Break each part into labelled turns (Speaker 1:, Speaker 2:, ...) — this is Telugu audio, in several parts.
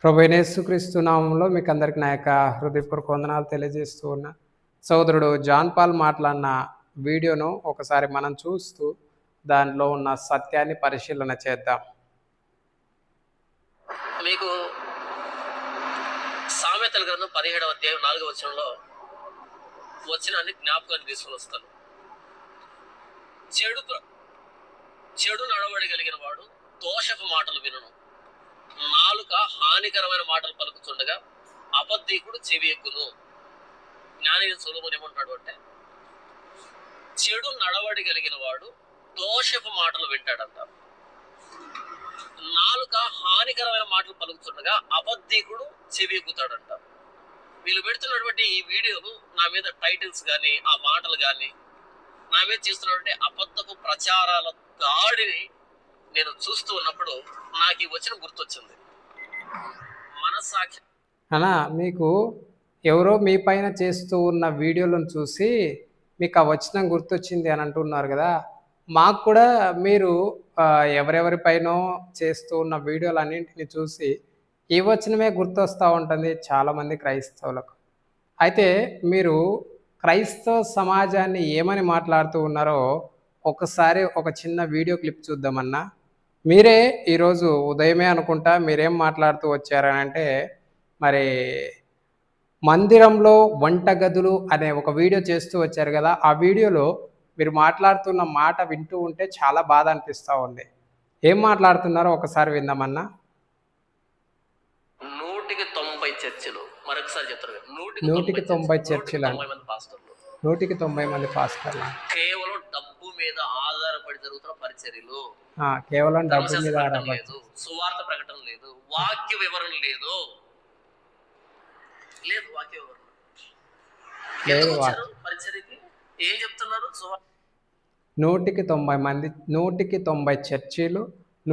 Speaker 1: ప్రభువైన యేసుక్రీస్తు నామంలో మీకు అందరికి నా యొక్క హృదయపూర్వక వందనాలు తెలియజేస్తూ ఉన్నా. సోదరుడు జాన్ పాల్ మాట్లాడిన వీడియోను ఒకసారి మనం చూస్తూ దానిలో ఉన్న సత్యాన్ని పరిశీలన చేద్దాం.
Speaker 2: మీకు సామెతల గ్రంథం 17వ అధ్యాయం 4వ వచనంలో వచనాన్ని జ్ఞాపకాన్ని తీసుకుని వస్తాను. చెడు నడవడి కలిగిన వాడు దోషపు మాటలు వినును, నాలుక హానికరమైన మాటలు పలుకుతుండగా అబద్ధీకుడు చెవి ఎక్కును. జ్ఞాని సొలొమోను ఏమంటాడు అంటే, చెడు నడవడి కలిగిన వాడు దోషపు మాటలు వింటాడంట, నాలుక హానికరమైన మాటలు పలుకుతుండగా అబద్ధీకుడు చెవి ఎక్కుతాడంట. వీళ్ళు పెడుతున్నటువంటి ఈ వీడియోలు నా మీద టైటిల్స్ కానీ ఆ మాటలు కానీ నా మీద చేస్తున్నటువంటి అబద్ధపు ప్రచారాల దాడిని నేను చూస్తూ ఉన్నప్పుడు నాకు ఈ వచనం గుర్తొచ్చింది. మనస్సాక్షి
Speaker 1: అనా మీకు ఎవరో మీ పైన చేస్తూ ఉన్న వీడియోలను చూసి మీకు ఆ వచనం గుర్తొచ్చింది అని అంటున్నారు కదా. మాకు కూడా మీరు ఎవరెవరి పైనో చేస్తూ ఉన్న వీడియోలన్నింటిని చూసి ఈ వచనమే గుర్తొస్తూ ఉంటుంది చాలామంది క్రైస్తవులకు. అయితే మీరు క్రైస్తవ సమాజాన్ని ఏమని మాట్లాడుతూ ఉన్నారో ఒకసారి ఒక చిన్న వీడియో క్లిప్ చూద్దామన్నా. మీరే ఈరోజు ఉదయమే అనుకుంటా మీరేం మాట్లాడుతూ వచ్చారనంటే, మరి మందిరంలో వంటగదులు అనే ఒక వీడియో చేస్తూ వచ్చారు కదా. ఆ వీడియోలో మీరు మాట్లాడుతున్న మాట వింటూ ఉంటే చాలా బాధ అనిపిస్తూ ఉంది. ఏం మాట్లాడుతున్నారో ఒకసారి విందామన్నా.
Speaker 2: 190 చర్చిలు, మరొకసారి చెప్తారు,
Speaker 1: 190 చర్చిలు, 190 మంది పాస్టర్లు
Speaker 2: కేవలం డబ్బు మీద ఆధారపడి జరుగుతున్న పరిచర్యలు,
Speaker 1: కేవలం డబ్బు మీద
Speaker 2: లేదు, సువార్త ప్రకటన లేదు, వాక్య వివరణ లేదు. వాక్య వివరణ లేదు. పరిచర్యకి ఏం చెప్తున్నారు?
Speaker 1: 190 మంది, 190 చర్చిలు,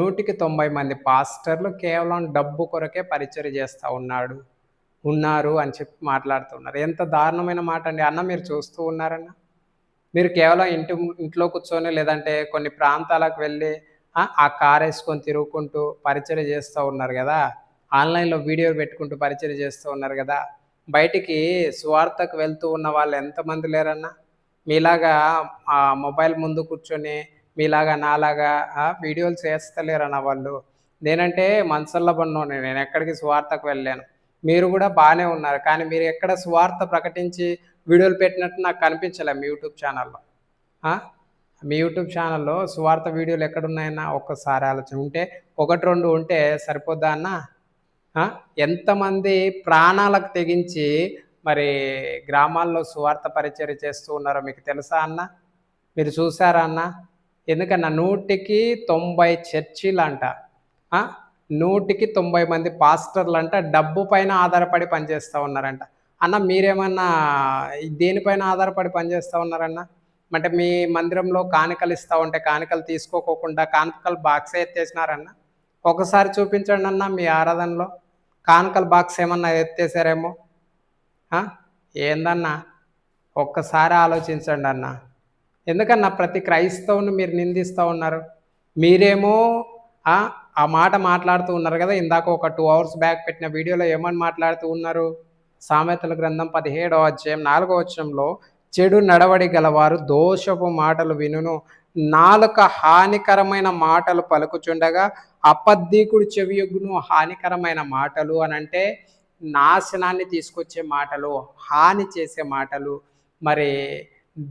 Speaker 1: 190 మంది పాస్టర్లు కేవలం డబ్బు కొరకే పరిచర్య చేస్తూ ఉన్నారు అని చెప్పి మాట్లాడుతున్నారు. ఎంత దారుణమైన మాట అండి. అన్న మీరు చూస్తూ ఉన్నారన్న, మీరు కేవలం ఇంట్లో కూర్చొని లేదంటే కొన్ని ప్రాంతాలకు వెళ్ళి ఆ కార్ వేసుకొని తిరుగుకుంటూ పరిచర్య చేస్తూ ఉన్నారు కదా. ఆన్లైన్లో వీడియోలు పెట్టుకుంటూ పరిచర్య చేస్తూ ఉన్నారు కదా. బయటికి సువార్తకు వెళ్తూ ఉన్న వాళ్ళు ఎంతమంది లేరన్నా? మీలాగా మొబైల్ ముందు కూర్చొని మీలాగా నాలాగా వీడియోలు చేస్తలేరన్న వాళ్ళు. నేనంటే మనసల్లో పడినోని, నేను ఎక్కడికి సువార్తకు వెళ్ళాను. మీరు కూడా బాగానే ఉన్నారు, కానీ మీరు ఎక్కడ సువార్త ప్రకటించి వీడియోలు పెట్టినట్టు నాకు కనిపించలే మీ యూట్యూబ్ ఛానల్లో. మీ యూట్యూబ్ ఛానల్లో సువార్త వీడియోలు ఎక్కడున్నాయన్నా ఒక్కసారి ఆలోచన. ఉంటే 1-2 ఉంటే సరిపోద్దా అన్న? ఎంతమంది ప్రాణాలకు తెగించి మరి గ్రామాల్లో సువార్త పరిచర్య చేస్తూ ఉన్నారో మీకు తెలుసా అన్న? మీరు చూసారా అన్న? ఎందుకన్నా 190 చర్చిలంట, 190 మంది పాస్టర్లంట డబ్బు పైన ఆధారపడి పనిచేస్తూ ఉన్నారంట. అన్న మీరేమన్నా దేనిపైన ఆధారపడి పనిచేస్తూ ఉన్నారన్న? అంటే మీ మందిరంలో కానుకలు ఇస్తూ ఉంటే కానుకలు తీసుకోకుండా కానుకలు బాక్సే ఎత్తేసినారన్న? ఒకసారి చూపించండి అన్న మీ ఆరాధనలో కానుకల బాక్స్ ఏమన్నా ఎత్తేసారేమో. ఏందన్నా ఒక్కసారి ఆలోచించండి అన్న. ఎందుకన్నా ప్రతి క్రైస్తవుని మీరు నిందిస్తూ ఉన్నారు? మీరేమో ఆ మాట మాట్లాడుతూ ఉన్నారు కదా. ఇందాక ఒక 2 hours బ్యాక్ పెట్టిన వీడియోలో ఏమని మాట్లాడుతూ ఉన్నారు? సామెతల గ్రంథం 17వ అధ్యాయం 4వ వచనంలో, చెడు నడవడి గలవారు దోషపు మాటలు వినును, నాలుక హానికరమైన మాటలు పలుకుచుండగా అబద్ధీకుడు చెవియొగ్గును. హానికరమైన మాటలు అనంటే నాశనాన్ని తీసుకొచ్చే మాటలు, హాని చేసే మాటలు, మరి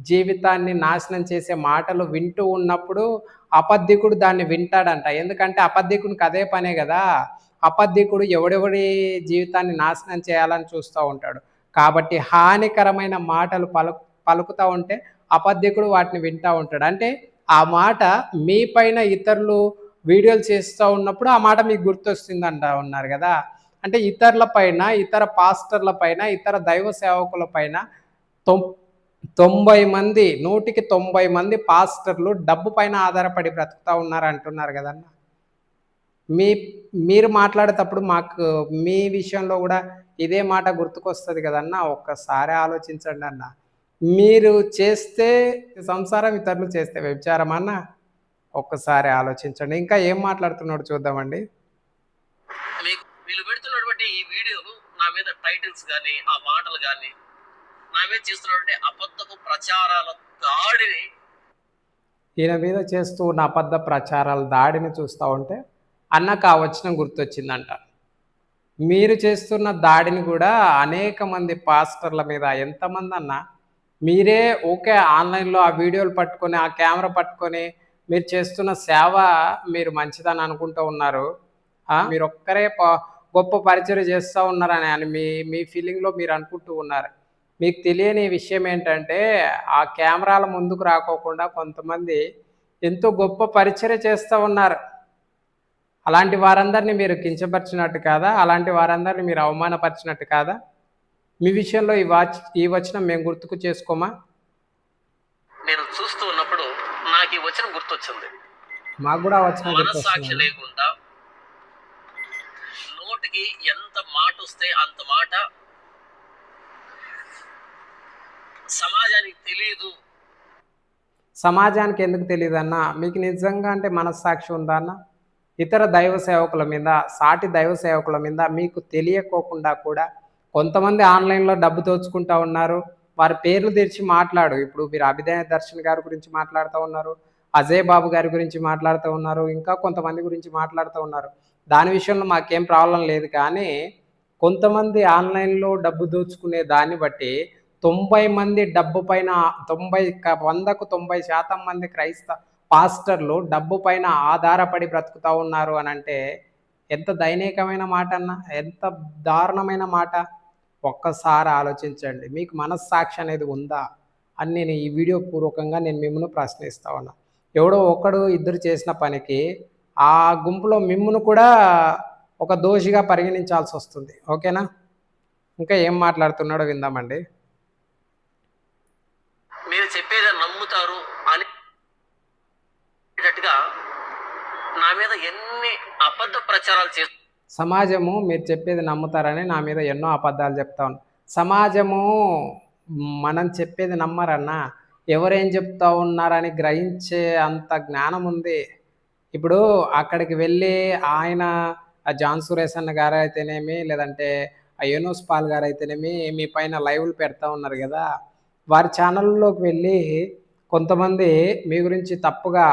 Speaker 1: జీవితాన్ని నాశనం చేసే మాటలు వింటూ ఉన్నప్పుడు అబద్ధీకుడు దాన్ని వింటాడంట. ఎందుకంటే అబద్ధీకునికి అదే పనే కదా. అబద్ధీకుడు ఎవడెవడి జీవితాన్ని నాశనం చేయాలని చూస్తూ ఉంటాడు. కాబట్టి హానికరమైన మాటలు పలుకుతూ ఉంటే అబద్ధీకుడు వాటిని వింటూ ఉంటాడు. అంటే ఆ మాట మీ పైన ఇతరులు వీడియోలు చేస్తూ ఉన్నప్పుడు ఆ మాట మీకు గుర్తొస్తుందంట ఉన్నారు కదా. అంటే ఇతరుల పైన, ఇతర పాస్టర్ల పైన, ఇతర దైవ సేవకుల పైన 90 మంది, 190 మంది పాస్టర్లు డబ్బు పైన ఆధారపడి బ్రతుకుతూ ఉన్నారు అంటున్నారు కదన్న. మీరు మాట్లాడేటప్పుడు మాకు మీ విషయంలో కూడా ఇదే మాట గుర్తుకొస్తుంది కదన్న. ఒక్కసారి ఆలోచించండి అన్న. మీరు చేస్తే సంసారం, ఇతరులు చేస్తే వ్యభిచారం అన్న. ఒక్కసారి ఆలోచించండి. ఇంకా ఏం మాట్లాడుతున్నాడు చూద్దామండి.
Speaker 2: వీళ్ళు పెడుతున్నటువంటి ఈ వీడియోలు నా మీద టైటిల్స్ కానీ ఆ మాటలు కానీ నా మీద చేస్తున్నటువంటి అబద్ధపు ప్రచారాల దాడిని
Speaker 1: ఈయన మీద చేస్తూ ఉన్న అబద్ధ ప్రచారాల దాడిని చూస్తూ ఉంటే అన్నకు ఆ వచనం గుర్తొచ్చిందంట. మీరు చేస్తున్న దాడిని కూడా అనేక మంది పాస్టర్ల మీద ఎంతమంది అన్న మీరే ఓకే ఆన్లైన్లో ఆ వీడియోలు పట్టుకొని ఆ కెమెరా పట్టుకొని మీరు చేస్తున్న సేవ మీరు మంచిదని అనుకుంటూ ఉన్నారు. మీరు ఒక్కరే గొప్ప పరిచయం చేస్తూ ఉన్నారని అని మీ మీ ఫీలింగ్లో మీరు అనుకుంటూ ఉన్నారు. మీకు తెలియని విషయం ఏంటంటే ఆ కెమెరాల ముందుకు రాకోకుండా కొంతమంది ఎంతో గొప్ప పరిచర్య చేస్తూ ఉన్నారు. అలాంటి వారందరినీ మీరు కించపరిచినట్టు కాదా? అలాంటి వారందరినీ మీరు అవమానపరిచినట్టు కాదా? మీ విషయంలో ఈ వచనం మేము గుర్తుకు చేసుకోమా?
Speaker 2: నేను చూస్తూ ఉన్నప్పుడు నాకు ఈ వచనం గుర్తొచ్చింది.
Speaker 1: మాకు కూడా ఆ వచనం
Speaker 2: మనస్సాక్షి
Speaker 1: గుర్తొస్తుంది.
Speaker 2: లేకుండా నోటికి ఎంత మాట వస్తే అంత మాట సమాజానికి తెలియదు.
Speaker 1: సమాజానికి ఎందుకు తెలియదన్నా? మీకు నిజంగా అంటే మనస్సాక్షి ఉందా అన్న? ఇతర దైవ సేవకుల మీద, సాటి దైవ సేవకుల మీద మీకు తెలియకోకుండా కూడా కొంతమంది ఆన్లైన్లో డబ్బు దోచుకుంటూ ఉన్నారు. వారి పేర్లు తెరిచి మాట్లాడు. ఇప్పుడు మీరు అభిదయ దర్శన్ గారి గురించి మాట్లాడుతూ ఉన్నారు, అజయ్ బాబు గారి గురించి మాట్లాడుతూ ఉన్నారు, ఇంకా కొంతమంది గురించి మాట్లాడుతూ ఉన్నారు. దాని విషయంలో మాకేం ప్రాబ్లం లేదు. కానీ కొంతమంది ఆన్లైన్లో డబ్బు దోచుకునే దాన్ని బట్టి 90 మంది డబ్బు పైన 100కు 90% మంది పాస్టర్లు డబ్బు పైన ఆధారపడి బ్రతుకుతూ ఉన్నారు అని అంటే ఎంత దయనీయకమైన మాట అన్న, ఎంత దారుణమైన మాట. ఒక్కసారి ఆలోచించండి. మీకు మనస్సాక్షి అనేది ఉందా అని నేను ఈ వీడియో పూర్వకంగా నేను మిమ్మల్ని ప్రశ్నిస్తా ఉన్నా. ఎవడో ఒకడు ఇద్దరు చేసిన పనికి ఆ గుంపులో మిమ్మును కూడా ఒక దోషిగా పరిగణించాల్సి వస్తుంది. ఓకేనా? ఇంకా ఏం మాట్లాడుతున్నాడో విందామండి.
Speaker 2: మీరు చెప్పేది నమ్ముతారు అనేటట్టుగా నా మీద ఎన్ని అబద్ధ ప్రచారాలు చేస్తారు.
Speaker 1: సమాజము మీరు చెప్పేది నమ్ముతారని నా మీద ఎన్నో అబద్ధాలు చెప్తా ఉన్నాను. సమాజము మనం చెప్పేది నమ్మరన్నా, ఎవరేం చెప్తా ఉన్నారని గ్రహించే అంత జ్ఞానం ఉంది. ఇప్పుడు అక్కడికి వెళ్ళి ఆయన జాన్ సురేష్ అన్న గారు అయితేనేమి, లేదంటే యూనుస్ పాల్ గారు అయితేనేమి మీ పైన లైవ్లు పెడతా ఉన్నారు కదా. వారి ఛానల్లోకి వెళ్ళి కొంతమంది మీ గురించి తప్పుగా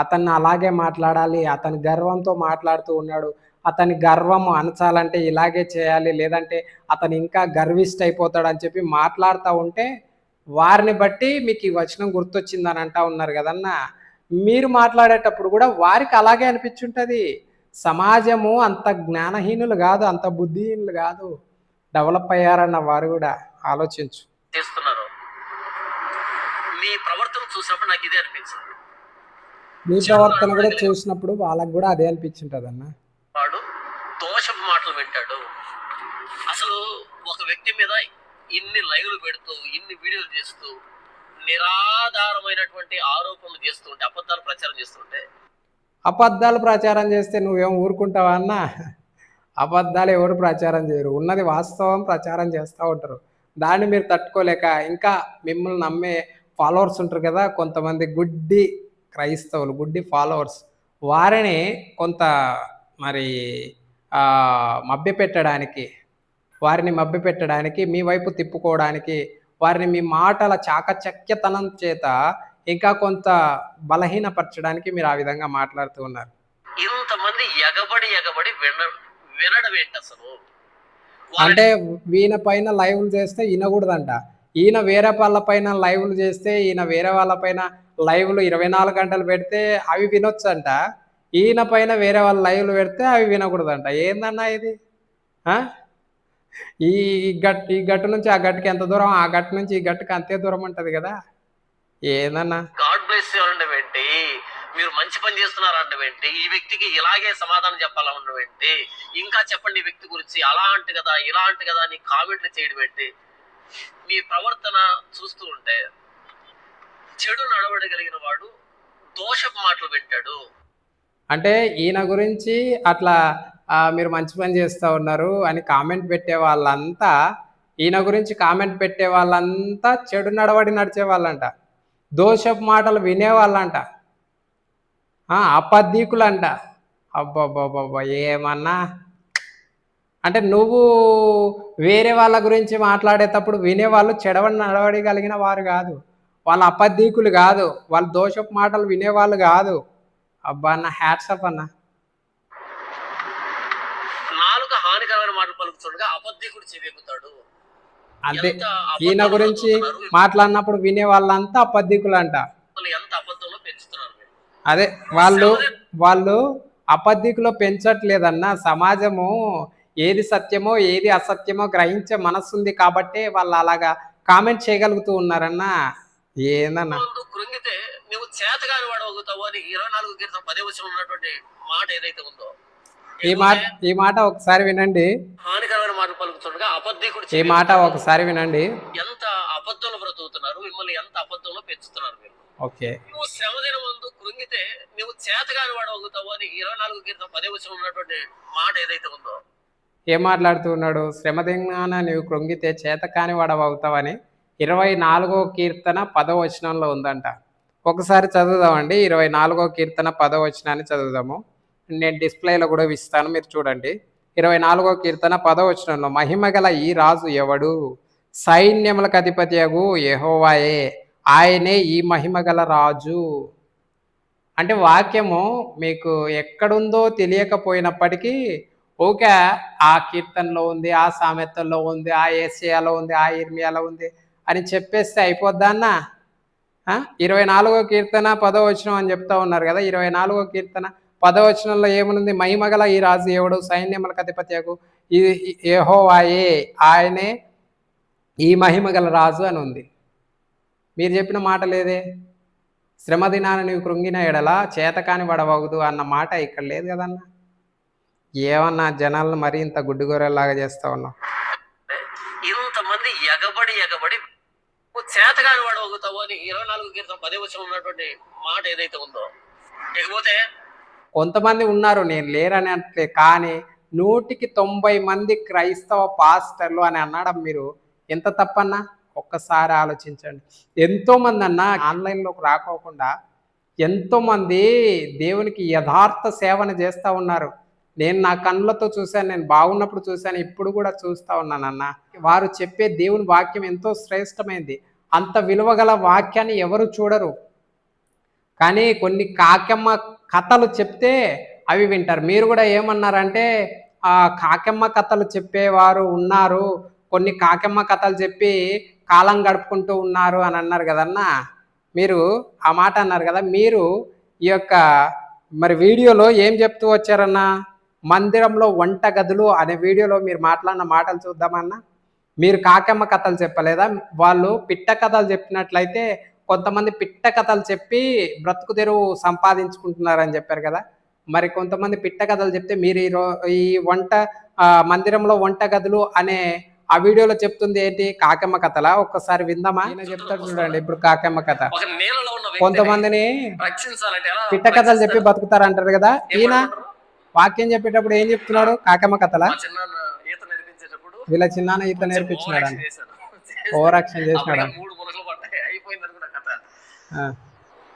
Speaker 1: అతన్ని అలాగే మాట్లాడాలి, అతని గర్వంతో మాట్లాడుతూ ఉన్నాడు, అతని గర్వం అణచాలంటే ఇలాగే చేయాలి, లేదంటే అతను ఇంకా గర్విష్ట అయిపోతాడు అని చెప్పి మాట్లాడుతూ ఉంటే వారిని బట్టి మీకు ఈ వచనం గుర్తొచ్చిందని అంటా ఉన్నారు కదన్నా. మీరు మాట్లాడేటప్పుడు కూడా వారికి అలాగే అనిపించుంటుంది. సమాజము అంత జ్ఞానహీనులు కాదు, అంత బుద్ధిహీనులు కాదు, డెవలప్ అయ్యారన్న వారు కూడా ఆలోచించు.
Speaker 2: చేస్తున్నారు. మీ ప్రవర్తన చూసినప్పుడు నాకు ఇదే అనిపించింది.
Speaker 1: మీ ప్రవర్తన కూడా చూసినప్పుడు వాళ్ళకు కూడా అదే అనిపించుంటుంది అన్న.
Speaker 2: వాడు దోషపు మాటలు వింటాడు. అసలు ఒక వ్యక్తి మీద ఇన్ని లైవ్లు పెడుతూ ఇన్ని వీడియోలు చేస్తూ నిరాధారమైనటువంటి ఆరోపణలు చేస్తుంటే, అబద్ధాలు ప్రచారం చేస్తుంటే,
Speaker 1: అబద్ధాలు ప్రచారం చేస్తే నువ్వేం ఊరుకుంటావా అన్న? అబద్ధాలు ఎవరు ప్రచారం చేయరు, ఉన్నది వాస్తవం ప్రచారం చేస్తూ ఉంటారు. దాన్ని మీరు తట్టుకోలేక ఇంకా మిమ్మల్ని నమ్మే ఫాలోవర్స్ ఉంటారు కదా, కొంతమంది గుడ్డి క్రైస్తవులు, గుడ్డి ఫాలోవర్స్, వారిని కొంత మరి వారిని మభ్యపెట్టడానికి మీ వైపు తిప్పుకోవడానికి, వారిని మీ మాటల చాకచక్యతనం చేత ఇంకా కొంత బలహీనపరచడానికి మీరు ఆ విధంగా మాట్లాడుతూ ఉన్నారు.
Speaker 2: ఇంతమంది ఎగబడి వినడం ఏంటి అసలు?
Speaker 1: అంటే ఈయన పైన లైవ్లు చేస్తే వినకూడదంట, ఈయన వేరే వాళ్ళ పైన లైవ్లు చేస్తే, ఈయన వేరే వాళ్ళ పైన లైవ్లు 24 గంటలు పెడితే అవి వినొచ్చంట, ఈయన పైన వేరే వాళ్ళ లైవ్లు పెడితే అవి వినకూడదంట. ఏందన్నా ఇది? ఈ గట్టు నుంచి ఆ గట్టుకి ఎంత దూరం, ఆ గట్టు నుంచి ఈ గట్టుకి అంతే దూరం ఉంటుంది కదా. ఏందన్నా?
Speaker 2: గాడ్ బ్లెస్ యూ అనడం ఏంటి? మీరు మంచి పని చేస్తున్నారు అనడం ఏంటి? ఈ వ్యక్తికి ఇలాగే సమాధానం చెప్పాలనడం ఏంటి? ఇంకా చెప్పండి ఈ వ్యక్తి గురించి, అలా అంటే కదా ఇలా అంటే కదా అని కామెంట్లు చేయడం ఏంటి? మీ ప్రవర్తన చూస్తూ ఉంటే చెడు నడవడగలిగిన వాడు దోషపు మాటలు వింటాడు.
Speaker 1: అంటే ఈయన గురించి అట్లా మీరు మంచి పని చేస్తూ ఉన్నారు అని కామెంట్ పెట్టే వాళ్ళంతా, ఈయన గురించి కామెంట్ పెట్టే వాళ్ళంతా చెడు నడవడి నడిచే వాళ్ళంట, దోషపు మాటలు వినేవాళ్ళంట, అపద్దీకులంట. అబ్బాబ్బాబ్బా, ఏమన్నా అంటే నువ్వు వేరే వాళ్ళ గురించి మాట్లాడేటప్పుడు వినేవాళ్ళు చెడవని నడవడి కలిగిన వారు గాదు. వాళ్ళు అపద్దీకులు గాదు. వాళ్ళు దోషపు మాటలు వినేవాళ్ళు గాదు. అబ్బా! అన్న హ్యాట్స్ ఆఫ్ అన్న.
Speaker 2: నాలుక హానికరమైన మాటలు పలుకుతుండగా అబద్ధికుడు చెవిక్కుతాడు.
Speaker 1: అంతే.
Speaker 2: ఎంత
Speaker 1: ఈయన
Speaker 2: అబద్ధంలో
Speaker 1: గురించి
Speaker 2: బ్రతుకుతున్నారు,
Speaker 1: మాట్లాడినప్పుడు వినేవాళ్ళంతా అపద్దీకులంట.
Speaker 2: మిమ్మల్ని ఎంత అబద్ధంలో పెంచుతున్నారు మీరు.
Speaker 1: అదే వాళ్ళు అపద్దీకులో పెంచట్లేదన్న. సమాజము ఏది సత్యమో, ఏది అసత్యమో గ్రహించే మనస్సుంది కాబట్టే వాళ్ళు అలాగా కామెంట్ చేయగలుగుతూ ఉన్నారన్న. ఏందన్న?
Speaker 2: శ్రమలందు కృంగితే నువ్వు చేతగాని వాడు అవుతావు అని 24 కీర్తన 10వ వచనంలో ఉన్నటువంటి మాట ఏదైతే ఉందో,
Speaker 1: ఈ మాట ఒకసారి వినండి.
Speaker 2: హానికరమైన మాటలు పలుకుతుండగా అబద్ధికుడు
Speaker 1: ఈ మాట ఒకసారి వినండి.
Speaker 2: ఎంత అబద్ధంలో బ్రతుకుతున్నారు, మిమ్మల్ని ఎంత అబద్ధంలో పెంచుతున్నారు మీరు.
Speaker 1: ఓకే.
Speaker 2: నువ్వు శ్రమదిన ముందు కృంగితే నువ్వు చేతగాని వాడు అవుతావు అని 24 కీర్తన 10వ వచనంలో ఉన్నటువంటి మాట ఏదైతే ఉందో,
Speaker 1: ఏం మాట్లాడుతూ ఉన్నాడు? శ్రమదినాన నీవు కృంగితే చేతకాని వాడవవుతావని 24వ కీర్తన 10వ వచనంలో ఉందంట. ఒకసారి చదువుదామండి. 24వ కీర్తన 10వ వచనాన్ని చదువుదాము. నేను డిస్ప్లేలో కూడా ఇస్తాను, మీరు చూడండి. 24వ కీర్తన 10వ వచనంలో, మహిమగల ఈ రాజు ఎవడు? సైన్యములకు అధిపతియగు యెహోవాయే, ఆయనే ఈ మహిమగల రాజు. అంటే వాక్యము మీకు ఎక్కడుందో తెలియకపోయినప్పటికీ ఓకే, ఆ కీర్తనలో ఉంది, ఆ సామెతల్లో ఉంది, ఆ ఏషియాలో ఉంది, ఆ ఇర్మియాలో ఉంది అని చెప్పేస్తే అయిపోద్దా అన్న? 24వ కీర్తన 10వ వచనం అని చెప్తా ఉన్నారు కదా. 24వ కీర్తన 10వ వచనంలో ఏమనుంది? మహిమగల ఈ రాజు ఎవడు? సైన్యములకు అధిపతియగు యెహోవాయే, ఆయనే ఈ మహిమగల రాజు అని ఉంది. మీరు చెప్పిన మాట లేదే. శ్రమ దినాన నీవు కృంగిన ఎడల చేతకాని వడవగుదు అన్న మాట ఇక్కడ లేదు కదన్న. ఏమన్నా జనాలను మరీ ఇంత గుడ్డుగొర్రెల్లాగా చేస్తా ఉన్నావు.
Speaker 2: ఇంతమంది ఎగబడి నువ్వు చేతగాని వాడు అవుతావు అని 24 కీర్తన 10వ వచనంలో ఉన్నటువంటి మాట ఏదైతే ఉందో, ఇకపోతే
Speaker 1: కొంతమంది ఉన్నారు, నేను లేరని అంటే, కానీ 100కి 90 మంది క్రైస్తవ పాస్టర్లు అని అన్నాడం మీరు ఎంత తప్పన్నా? ఒక్కసారి ఆలోచించండి. ఎంతోమంది అన్న ఆన్లైన్లోకి రాకోకుండా ఎంతోమంది దేవునికి యథార్థ సేవన చేస్తూ ఉన్నారు. నేను నా కళ్ళతో చూశాను, నేను బాగున్నప్పుడు చూశాను, ఇప్పుడు కూడా చూస్తూ ఉన్నానన్న. వారు చెప్పే దేవుని వాక్యం ఎంతో శ్రేష్టమైంది. అంత విలువగల వాక్యాన్ని ఎవరు చూడరు. కానీ కొన్ని కాకెమ్మ కథలు చెప్తే అవి వింటారు. మీరు కూడా ఏమన్నారంటే, ఆ కాకెమ్మ కథలు చెప్పేవారు ఉన్నారు, కొన్ని కాకెమ్మ కథలు చెప్పి కాలం గడుపుకుంటూ ఉన్నారు అని అన్నారు కదన్నా. మీరు ఆ మాట అన్నారు కదా. మీరు ఈ యొక్క మరి వీడియోలో ఏం చెప్తూ వచ్చారన్నా? మందిరంలో వంట గదులు అనే వీడియోలో మీరు మాట్లాడిన మాటలు చూద్దామన్నా. మీరు కాకెమ్మ కథలు చెప్పలేదా? వాళ్ళు పిట్ట కథలు చెప్పినట్లయితే కొంతమంది పిట్ట కథలు చెప్పి బ్రతుకు తెరువు సంపాదించుకుంటున్నారని చెప్పారు కదా. మరి కొంతమంది పిట్ట కథలు చెప్తే మీరు ఈ వంట మందిరంలో వంట గదులు అనే ఆ వీడియోలో చెప్తుంది ఏంటి? కాకెమ్మ కథలా? ఒక్కసారి విందామా? ఈయన చెప్తాడు చూడండి ఇప్పుడు కాకెమ్మ కథ. కొంతమందిని పిట్ట కథలు చెప్పి బతుకుతారంటారు కదా. ఈయన వాక్యం చెప్పేటప్పుడు ఏం చెప్తున్నాడు? కాకెమ్మ కథలా? వీళ్ళ చిన్నాన్న ఈత నేర్పించినాడు, ఓవరాక్షన్ చేసినాడు.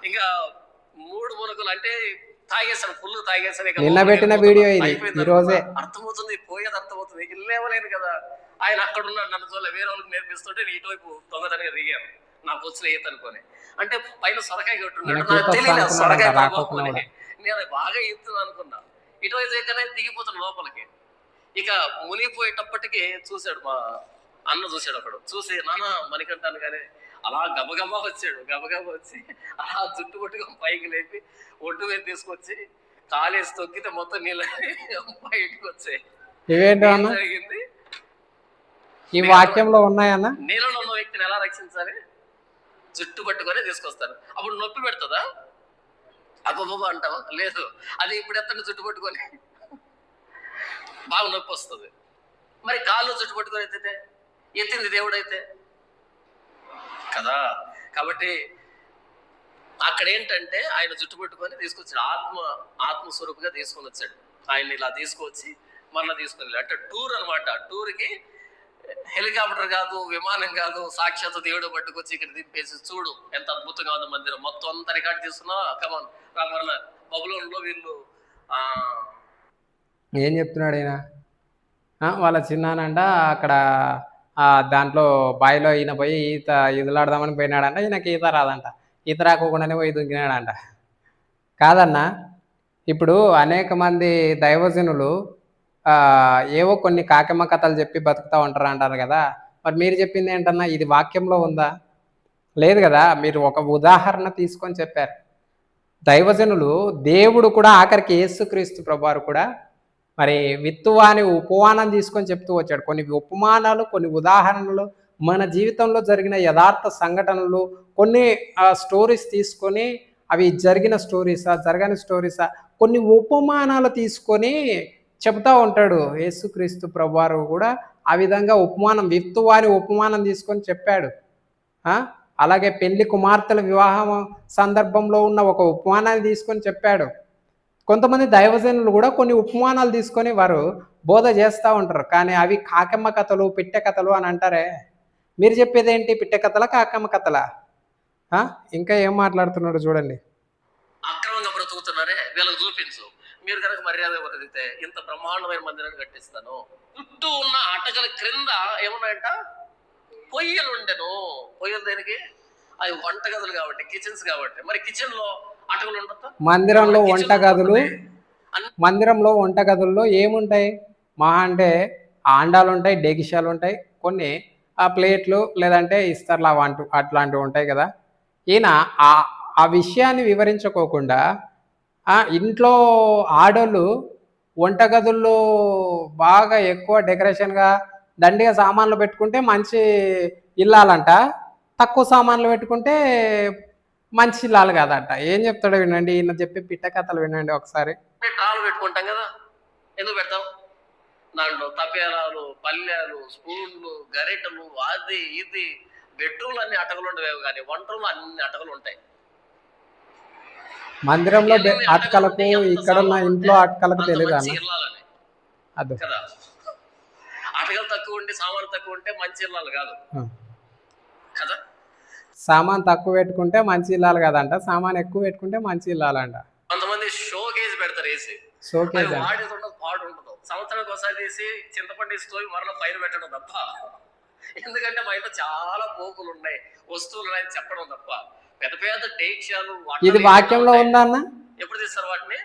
Speaker 2: ఇంకా 3 మునకలు అంటే తాగేసాను, ఫుల్ తాగేసాను.
Speaker 1: నిన్న పెట్టిన వీడియో ఇది, ఈ రోజే
Speaker 2: అర్థమవుతుంది, పోయేది అర్థమవుతుంది. ఇల్లేవలేదు కదా, ఆయన అక్కడ ఉన్నాడు, నన్ను చూడలే, వేరే వాళ్ళకి నేర్పిస్తుంటే నేను ఇటువైపు దొంగతనంగా దిగాను, నాకు వచ్చిన ఈత అనుకోని. అంటే పైన సొరకాయ కొట్టున్నాడు, సొరకాయ నేను బాగా ఈతున్నాను అనుకున్నా. ఇటువైపు దగ్గరనే దిగిపోతాను లోపలికి. ఇక మునిగిపోయేటప్పటికి చూశాడు మా అన్న, చూశాడు అక్కడ. చూసి నాన్న మణికంఠాను కానీ అలా గబగబా వచ్చి అలా జుట్టు పట్టుకొని పైకి లేపి ఒడ్డు మీద తీసుకొచ్చి కాలేసి తొక్కితే మొత్తం నీళ్ళు బయటకు వచ్చాయి. జరిగింది
Speaker 1: ఈ వాక్యంలో ఉన్నాయన్న.
Speaker 2: నీళ్ళలో ఉన్న వ్యక్తిని ఎలా రక్షించాలి? జుట్టు పట్టుకొని తీసుకొస్తారు. అప్పుడు నొప్పి పెడుతుందా? అబ్బబ్బా అంటావా? లేదు, అది ఇప్పుడు ఎత్తండి జుట్టు పట్టుకొని బాగా నొప్పి వస్తుంది. మరి కాళ్ళు జుట్టు పట్టుకొని ఎత్తింది దేవుడైతే కదా. కాబట్టి అక్కడ ఏంటంటే ఆయన జుట్టు పట్టుకొని తీసుకొచ్చాడు, ఆత్మస్వరూపుగా తీసుకొని వచ్చాడు. ఆయన ఇలా తీసుకొచ్చి మళ్ళీ తీసుకొని అంటే టూర్ అనమాట. టూర్కి హెలికాప్టర్ కాదు, విమానం కాదు, సాక్షాత్ దేవుడు పట్టుకొచ్చి ఇక్కడ దింపేసి చూడు ఎంత అద్భుతంగా ఉంది మందిరం, మొత్తం అంతా రికార్డ్ చేస్తున్నా. కమాన్ రామరణ బబులోన్లో వీళ్ళు
Speaker 1: ఏం చెప్తున్నాడు ఆయన? వాళ్ళ చిన్నానంట అక్కడ దాంట్లో బావిలో ఈయన పోయి ఈతలాడదామని పోయినాడంట. ఈయనకి ఈత రాదంట. ఈత రాకోకుండానే పోయి దుంకినాడంట. కాదన్నా! ఇప్పుడు అనేక మంది దైవజనులు ఏవో కొన్ని కాకమ్మ కథలు చెప్పి బతుకుతా ఉంటారంటారు గదా! మరి మీరు చెప్పిందేంటన్నా? ఇది వాక్యంలో ఉందా? లేదు గదా! మీరు ఒక ఉదాహరణ తీసుకొని చెప్పారు. దైవజనులు దేవుడు కూడా ఆఖరికి యేసుక్రీస్తు ప్రభువారు కూడా మరి విత్తువాని ఉపమానం తీసుకొని చెప్తూ వచ్చాడు. కొన్ని ఉపమానాలు, కొన్ని ఉదాహరణలు మన జీవితంలో జరిగిన యథార్థ సంఘటనలు, కొన్ని స్టోరీస్ తీసుకొని అవి జరిగిన స్టోరీసా, జరగని స్టోరీసా కొన్ని ఉపమానాలు తీసుకొని చెప్తా ఉంటాడు. యేసుక్రీస్తు ప్రభువారు కూడా ఆ విధంగా ఉపమానం విత్తువాని ఉపమానం తీసుకొని చెప్పాడు. అలాగే పెళ్లి కుమార్తెల వివాహం సందర్భంలో ఉన్న ఒక ఉపమానాన్ని తీసుకొని చెప్పాడు. కొంతమంది దైవజనులు కూడా కొన్ని ఉపమానాలు తీసుకొని వారు బోధ చేస్తూ ఉంటారు. కానీ అవి కాకమ్మ కథలు, పిట్టె కథలు అని అంటారే. మీరు చెప్పేదేంటి? పిట్టె కథలా, కాకమ్మ కథలా? ఇంకా ఏం మాట్లాడుతున్నాడు చూడండి.
Speaker 2: అక్రమంగా బ్రతుకుతున్నారే వీళ్ళకి చూపించు. మీరు కనుక మర్యాద బతికితే ఇంత బ్రహ్మాండమైన మందిరాన్ని కట్టిస్తాను. చుట్టూ ఉన్న అటకల క్రింద ఏమున్నాయంట? పొయ్యలు ఉండెను. పొయ్యలు దేనికి? అవి వంటగదులు కాబట్టి, కిచెన్స్ కాబట్టి. మరి కిచెన్ లో అటకలు ఉండొద్దా?
Speaker 1: మందిరంలో వంటగదుల్లో ఏముంటాయి? మహా అంటే ఆండాలు ఉంటాయి, డెగిషాలు ఉంటాయి, కొన్ని ప్లేట్లు లేదంటే ఇస్తర్లా అట్లాంటివి ఉంటాయి కదా. ఈయన ఆ విషయాన్ని వివరించుకోకుండా ఇంట్లో ఆడోళ్ళు వంటగదుల్లో బాగా ఎక్కువ డెకరేషన్గా దండిగా సామాన్లు పెట్టుకుంటే మంచి ఇల్లాలంట, తక్కువ సామాన్లు పెట్టుకుంటే మంచి ఇల్లాలు కాదంట. ఏం చెప్తాడో వినండి. ఈయన చెప్పే పిట్ట కథలు వినండి ఒకసారి.
Speaker 2: టాలు పెట్టుకుంటాం కదా, ఎందుకు పెడతాం? దాంట్లో తపేలాలు, పల్లెలు, స్పూన్లు, గరిటలు, అది ఇది. బెడ్రూమ్లు అన్ని అటకలు ఉండవేవి, కానీ వంటలు అన్ని అటకలు ఉంటాయి.
Speaker 1: మందిరంలో అటకలకు ఇక్కడున్న ఇంట్లో అటకలకు తెలియదు అన్న.
Speaker 2: అది కదా, అటకలు తక్కువ ఉండి సామాన్లు తక్కువ ఉంటే మంచి ఇల్లాలు కాదు కదా.
Speaker 1: సామాన్ తక్కువ పెట్టుకుంటే మంచి ఇల్లాలు కదంట, సామాన్ ఎక్కువ పెట్టుకుంటే మంచి ఇల్లాలంట.
Speaker 2: కొంతమంది షోకేజ్ పెడతారు వేసి,
Speaker 1: షోకేజ్
Speaker 2: వాడేది ఉండదు, పాడు ఉండదు. సంవత్సరానికి ఒకసారి తీసి చింతపండు ఇస్తూ మరలా పైన పెట్టడం తప్ప. ఎందుకంటే మా ఇంట్లో చాలా పోకులు ఉన్నాయి, వస్తువులు ఉన్నాయని చెప్పడం తప్ప. పెద్ద పెద్ద టేక్షాలు
Speaker 1: ఇది వాక్యంలో ఉందా అన్న?
Speaker 2: ఎప్పుడు తీస్తారు వాటిని?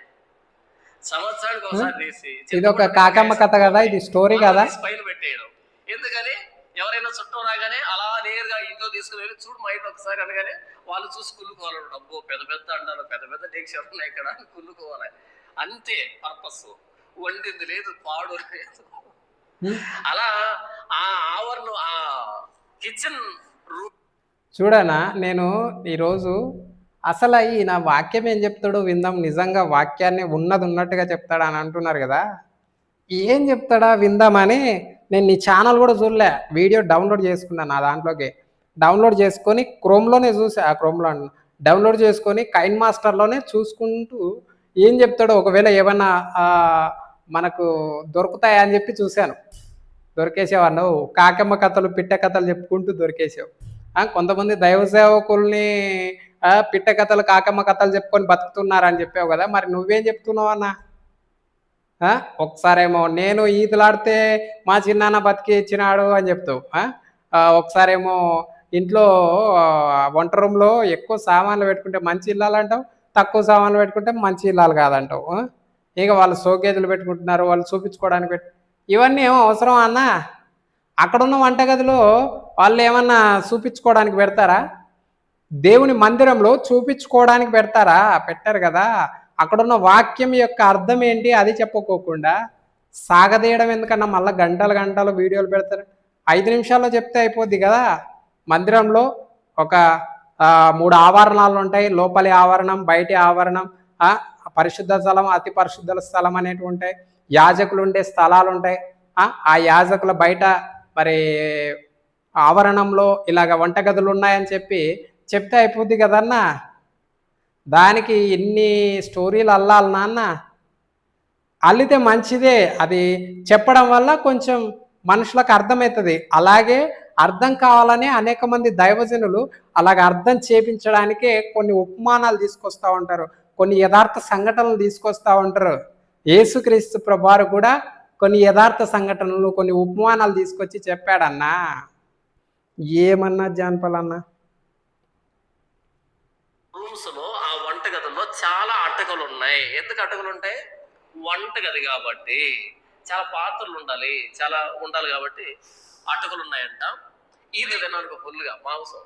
Speaker 2: సంవత్సరానికి ఒకసారి తీసి.
Speaker 1: ఇది ఒక కాకమ్మ కథ కదా, ఇది స్టోరీ కదా,
Speaker 2: పైన పెట్టేయడం. ఎందుకని? ఎవరైనా చుట్టం రాగానే అలా నేరుగా ఇంట్లో తీసుకుని వెళ్ళి చూడు మా ఇంట్లో ఒకసారి అనగానే వాళ్ళు చూసి కుళ్ళుకోవాలి. డబ్బు పెద్ద పెద్ద అండాలు, పెద్ద పెద్ద టేక్షాలు ఉన్నాయి ఇక్కడ, కుళ్ళుకోవాలి అంతే. పర్పస్ వండింది లేదు, పాడు లేదు. అలా ఆ ఆవరణ, ఆ కిచెన్
Speaker 1: చూడనా. నేను ఈరోజు అసలు ఈయన వాక్యం ఏం చెప్తాడో విందాం. నిజంగా వాక్యాన్ని ఉన్నది ఉన్నట్టుగా చెప్తాడా అని అంటున్నారు కదా, ఏం చెప్తాడా విందామని నేను నీ ఛానల్ కూడా చూడలే, వీడియో డౌన్లోడ్ చేసుకున్నాను. నా దాంట్లోకి డౌన్లోడ్ చేసుకొని క్రోమ్లోనే చూసా, క్రోమ్లో డౌన్లోడ్ చేసుకొని కైన్ మాస్టర్లోనే చూసుకుంటూ ఏం చెప్తాడో, ఒకవేళ ఏమన్నా మనకు దొరుకుతాయా అని చెప్పి చూశాను. దొరికేసావు అన్నావు. కాకమ్మ కథలు, పిట్ట కథలు చెప్పుకుంటూ దొరికేసావు. కొంతమంది దైవ సేవకుల్ని పిట్ట కథలు, కాకమ్మ కథలు చెప్పుకొని బతుకుతున్నారని చెప్పావు కదా, మరి నువ్వేం చెప్తున్నావు అన్న? ఒకసారేమో నేను ఈతలాడితే మా చిన్నాన్న బతికి ఇచ్చినాడు అని చెప్తావు. ఒకసారేమో ఇంట్లో వంట రూమ్లో ఎక్కువ సామాన్లు పెట్టుకుంటే మంచి ఇల్లాలు అంటావు, తక్కువ సామాన్లు పెట్టుకుంటే మంచి ఇల్లాలు కాదంటావు. ఇక వాళ్ళు షోకేజీలు పెట్టుకుంటున్నారు, వాళ్ళు చూపించుకోవడానికి ఇవన్నీ ఏమో అవసరం అన్న? అక్కడున్న వంటగదిలో వాళ్ళు ఏమన్నా చూపించుకోవడానికి పెడతారా? దేవుని మందిరంలో చూపించుకోవడానికి పెడతారా? పెట్టారు కదా. అక్కడున్న వాక్యం యొక్క అర్థం ఏంటి అది చెప్పుకోకుండా సాగదీయడం ఎందుకన్నా? మళ్ళీ గంటలు గంటలు వీడియోలు పెడతారు. 5 నిమిషాల్లో చెప్తే అయిపోద్ది కదా. మందిరంలో ఒక 3 ఆవరణాలు ఉంటాయి. లోపలి ఆవరణం, బయటి ఆవరణం, పరిశుద్ధ స్థలం, అతి పరిశుద్ధ స్థలం అనేటివి ఉంటాయి. యాజకులు ఉండే స్థలాలు ఉంటాయి. ఆ యాజకుల బయట మరి ఆవరణంలో ఇలాగ వంటగదులు ఉన్నాయని చెప్తే అయిపోద్ది కదన్నా. దానికి ఎన్ని స్టోరీలు అల్లాలి నాన్న? అల్లితే మంచిదే, అది చెప్పడం వల్ల కొంచెం మనుషులకు అర్థమవుతుంది. అలాగే అర్థం కావాలని అనేక మంది దైవజనులు అలాగ అర్థం చేపించడానికే కొన్ని ఉపమానాలు తీసుకొస్తూ ఉంటారు, కొన్ని యథార్థ సంఘటనలు తీసుకొస్తూ ఉంటారు. యేసుక్రీస్తు ప్రభువారు కూడా కొన్ని యథార్థ సంఘటనలు, కొన్ని ఉపమానాలు తీసుకొచ్చి చెప్పాడన్నా. ఏమన్నా జానపదన్నా?
Speaker 2: రూమ్స్ లో ఆ వంటగదిలో చాలా అట్టకలు ఉన్నాయి. ఎందుకు అట్టకలు ఉంటాయి? వంటగది కాబట్టి, చాలా పాత్రలు ఉండాలి, చాలా ఉండాలి కాబట్టి అట్టకలు ఉన్నాయంట. ఇది తినాలి ఫుల్గా మాంసం.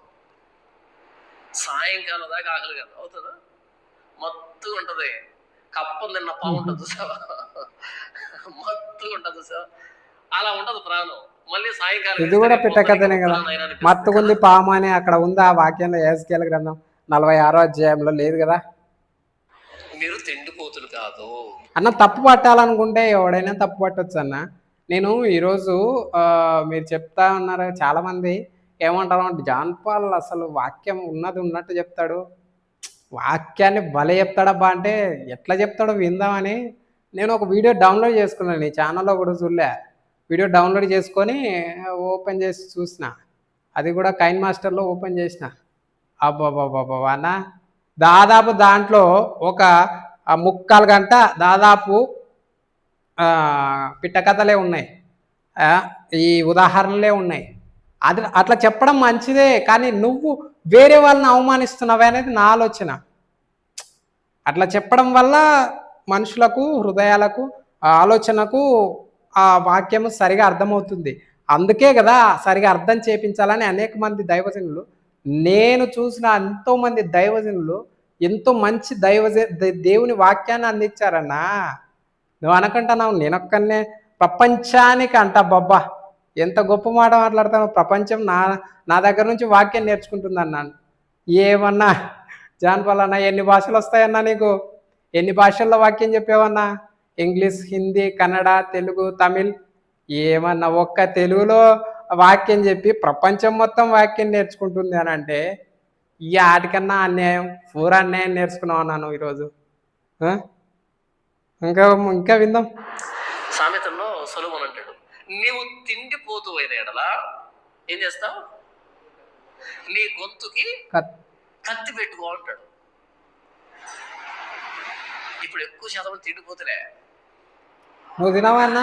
Speaker 2: సాయంకాలం దాకా ఆకలి కాదు, అవుతుందా? మత్తుగా ఉంటది. కప్పం తిన్న పాము ఉంటుంది చూసావా, మత్తుగా ఉంటుంది చూసావా, అలా ఉంటది ప్రాణం. మళ్ళీ సాయంకాలం
Speaker 1: ఇది కూడా పిట్టకథనే కదా. మత్తుగుంది పాము అని అక్కడ ఉంది ఆ వాక్యంలో, యెహెజ్కేలు గ్రంథం 46వ అధ్యాయంలో లేదు కదా.
Speaker 2: మీరు తిండిపోతులు కాదు
Speaker 1: అన్న. తప్పు పట్టాలనుకుంటే ఎవడైనా తప్పు పట్టొచ్చు అన్న. నేను ఈరోజు మీరు చెప్తా ఉన్నారు చాలామంది ఏమంటారు అంటే, జాన్ పాల్ అసలు వాక్యం ఉన్నది ఉన్నట్టు చెప్తాడు, వాక్యాన్ని భలే చెప్తాడబ్బా అంటే ఎట్లా చెప్తాడో విందామని నేను ఒక వీడియో డౌన్లోడ్ చేసుకున్నాను. నీ ఛానల్లో కూడా చూడలే. వీడియో డౌన్లోడ్ చేసుకొని ఓపెన్ చేసి చూసిన. అది కూడా కైన్ మాస్టర్లో ఓపెన్ చేసిన. అబ్బాబాబాబా అన్న, దాదాపు దాంట్లో ఒక 3/4 గంట దాదాపు పిట్టకథలే ఉన్నాయి, ఈ ఉదాహరణలే ఉన్నాయి. అది అట్లా చెప్పడం మంచిదే, కానీ నువ్వు వేరే వాళ్ళని అవమానిస్తున్నావే అనేది నా ఆలోచన. అట్లా చెప్పడం వల్ల మనుషులకు, హృదయాలకు, ఆలోచనకు ఆ వాక్యము సరిగా అర్థమవుతుంది. అందుకే కదా సరిగా అర్థం చేపించాలని అనేక మంది దైవజనులు, నేను చూసిన ఎంతోమంది దైవజనులు ఎంతో మంచి దేవుని వాక్యాన్ని అందించారన్నా. నువ్వు అనకంటున్నావు నేనొక్కనే ప్రపంచానికి అంట. బబ్బా ఎంత గొప్ప మాట మాట్లాడతాను. ప్రపంచం నా దగ్గర నుంచి వాక్యం నేర్చుకుంటుంది అన్నాను. ఏమన్నా జాన్ పాల్ అన్న, ఎన్ని భాషలు వస్తాయన్నా నీకు? ఎన్ని భాషల్లో వాక్యం చెప్పావన్నా? ఇంగ్లీష్, హిందీ, కన్నడ, తెలుగు, తమిళ్. ఏమన్నా ఒక్క తెలుగులో వాక్యం చెప్పి ప్రపంచం మొత్తం వాక్యం నేర్చుకుంటుంది అని అంటే, ఈ ఆటికన్నా అన్యాయం, పూరా అన్యాయం నేర్చుకున్నావు అన్నాను ఈరోజు. ఇంకా ఇంకా విందాం.
Speaker 2: సామెతల్లో సొలొమోను అంటాడు, నీవు తిండిపోతూ అయిన ఎడలా ఏం చేస్తావు? నీ గొంతుకి కత్తి పెట్టుకో అంటాడు. ఇప్పుడు ఎక్కువ శాతం తిండిపోతులే.
Speaker 1: నువ్వు తినవా అన్న?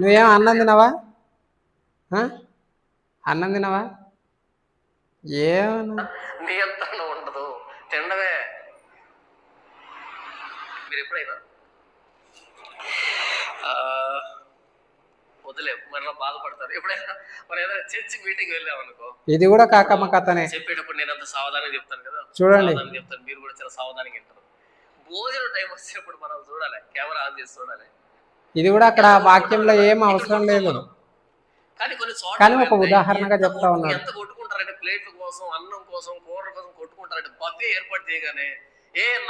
Speaker 1: నువ్వేం అన్నం తినవా? అన్నం తినవా? ఏమన్నా
Speaker 2: నియంత్రణ ఉండదు, తినడమే. మీరు ఎప్పుడైనా వదిలే మరలా బాధపడతారు. ఎప్పుడైనా మరి ఏదైనా చర్చి మీటింగ్ వెళ్ళామనుకో,
Speaker 1: ఇది కూడా కాకమ్మ కథనే.
Speaker 2: చెప్పేటప్పుడు నేను అంత సావధానంగా చెప్తాను కదా,
Speaker 1: చూడండి
Speaker 2: చెప్తాను, మీరు కూడా చాలా సావధానంగా వింటారు. భోజనం టైం వచ్చినప్పుడు మనం చూడాలి, కెమెరా ఆన్ చేసి చూడాలి.
Speaker 1: ఇది కూడా అక్కడ వాక్యంలో ఏం అవసరం లేదు, కానీ ఒక ఉదాహరణగా చెప్తా ఉన్నాడు.
Speaker 2: ఎంత కొట్టుకుంటారంటే ప్లేట్ల కోసం, అన్నం కోసం, కూర కోసం కొట్టుకుంటారంటే బఫే ఏర్పాటు చేయగానే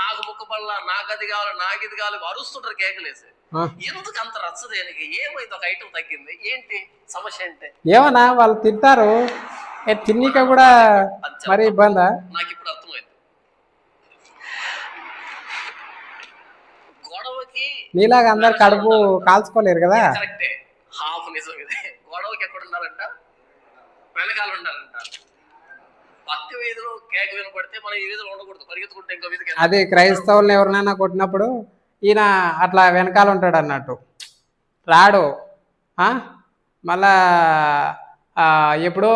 Speaker 2: నాకు ముక్క పళ్ళ, నాకు అది కావాలి, నాకు ఇది కావాలి అరుస్తుంటారు కేకలేసి. ఎందుకు అంత రచ్చ దేనికి? ఏమైంది? ఒక ఐటమ్ తగ్గింది, ఏంటి సమస్య? అంటే
Speaker 1: ఏమన్నా వాళ్ళు తింటారు, తిన్నిక కూడా మరి ఇబ్బందా?
Speaker 2: నాకు ఇప్పుడు అర్థమైంది. గొడవకి
Speaker 1: నీలాగా అందరు కడుపు కాల్చుకోలేరు కదా.
Speaker 2: కరెక్టే, హాఫ్ నిజం ఇదే. గొడవకి ఎక్కడ ఉండాలంట? వెనకాల ఉండాలంట. పక్క వీధిలో కేక వినపడితే మనం ఈ వీధిలో ఉండకూడదు, పరిగెత్తుకుంటే ఇంకో వీధికి.
Speaker 1: అది క్రైస్తవులను ఎవరినైనా కొట్టినప్పుడు ఈయన అట్లా వెనకాల ఉంటాడు అన్నట్టు, రాడు. మళ్ళా ఎప్పుడో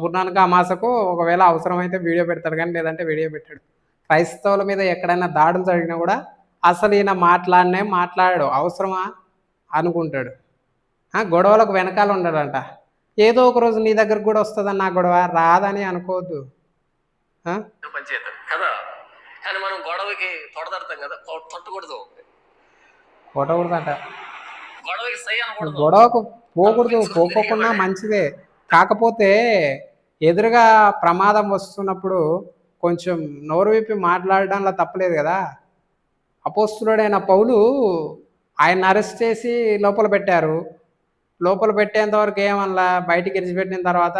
Speaker 1: గురునానక అమాసకు ఒకవేళ అవసరమైతే వీడియో పెడతాడు, కానీ లేదంటే వీడియో పెట్టాడు. క్రైస్తవుల మీద ఎక్కడైనా దాడులు జరిగినా కూడా అసలు ఈయన మాట్లాడాడు, అవసరమా అనుకుంటాడు. గొడవలకు వెనకాల ఉండడంట. ఏదో ఒక రోజు నీ దగ్గరకు కూడా వస్తుందని నా గొడవ రాదని అనుకోవద్దు
Speaker 2: కదా. కానీ మనం గొడవకి తొడదడతాం కదా, తొట్టకూడదు,
Speaker 1: కొట్టకూడదంట.
Speaker 2: గొడవకి సై అనకూడదు,
Speaker 1: గొడవకు పోకూడదు, పోకోకుండా మంచిదే. కాకపోతే ఎదురుగా ప్రమాదం వస్తున్నప్పుడు కొంచెం నోరు విప్పి మాట్లాడడంలో తప్పలేదు కదా. అపోస్తులుడైన పౌలు ఆయన అరెస్ట్ చేసి లోపల పెట్టారు. లోపల పెట్టేంతవరకు ఏమన్నా బయటికి విడిచిపెట్టిన తర్వాత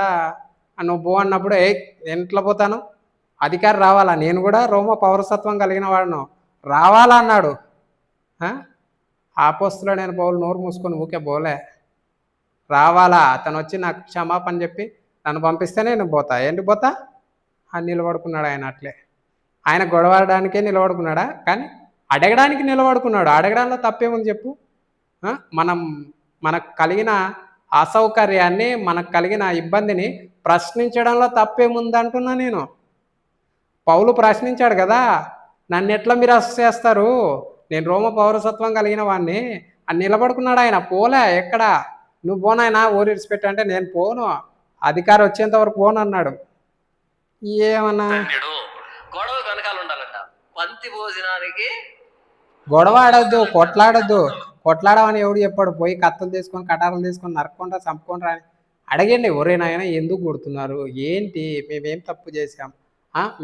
Speaker 1: నువ్వు పో అన్నప్పుడు ఇంట్లో పోతాను, అధికారి రావాలా, నేను కూడా రోమ పౌరసత్వం కలిగిన వాడును, రావాలా అన్నాడు. అపోస్తులుడైన పౌలు నోరు మూసుకొని ఊకే పోలే, రావాలా, అతను వచ్చి నాకు క్షమాపణ చెప్పి నన్ను పంపిస్తే నేను పోతా. ఏంటి పోతా అని నిలబడుకున్నాడు ఆయన. అట్లే ఆయన గొడవడానికే నిలబడుకున్నాడా? కానీ అడగడానికి నిలబడుకున్నాడు. అడగడంలో తప్పేముంది చెప్పు? మనకు కలిగిన అసౌకర్యాన్ని, మనకు కలిగిన ఇబ్బందిని ప్రశ్నించడంలో తప్పేముందంటున్నా నేను. పౌలు ప్రశ్నించాడు కదా! నన్నెట్లా మీరు అరెస్ట్ చేస్తారు? నేను రోమ పౌరసత్వం కలిగిన వాడిని అని నిలబడుకున్నాడు ఆయన. పోలే ఎక్కడ. నువ్వు పో నాయనా ఊరు ఇడిచిపెట్టు అంటే నేను పోను. అధికారం వచ్చేంత వరకు పోనన్నాడు. ఏమన్నా
Speaker 2: అన్నాడు. గొడవ వెనకాల ఉండాలంట. పంక్తి భోజనానికి
Speaker 1: గొడవ ఆడొద్దు, కొట్లాడొద్దు. కొట్లాడమని ఎవడు చెప్పాడు? పోయి కత్తులు తీసుకొని, కటారులు తీసుకొని నరుక్కుంటా, చంపుకుంటా అని అడగండి. ఒరే నాయనా ఎందుకు కొడుతున్నారు? ఏంటి? మేమేం తప్పు చేశాం?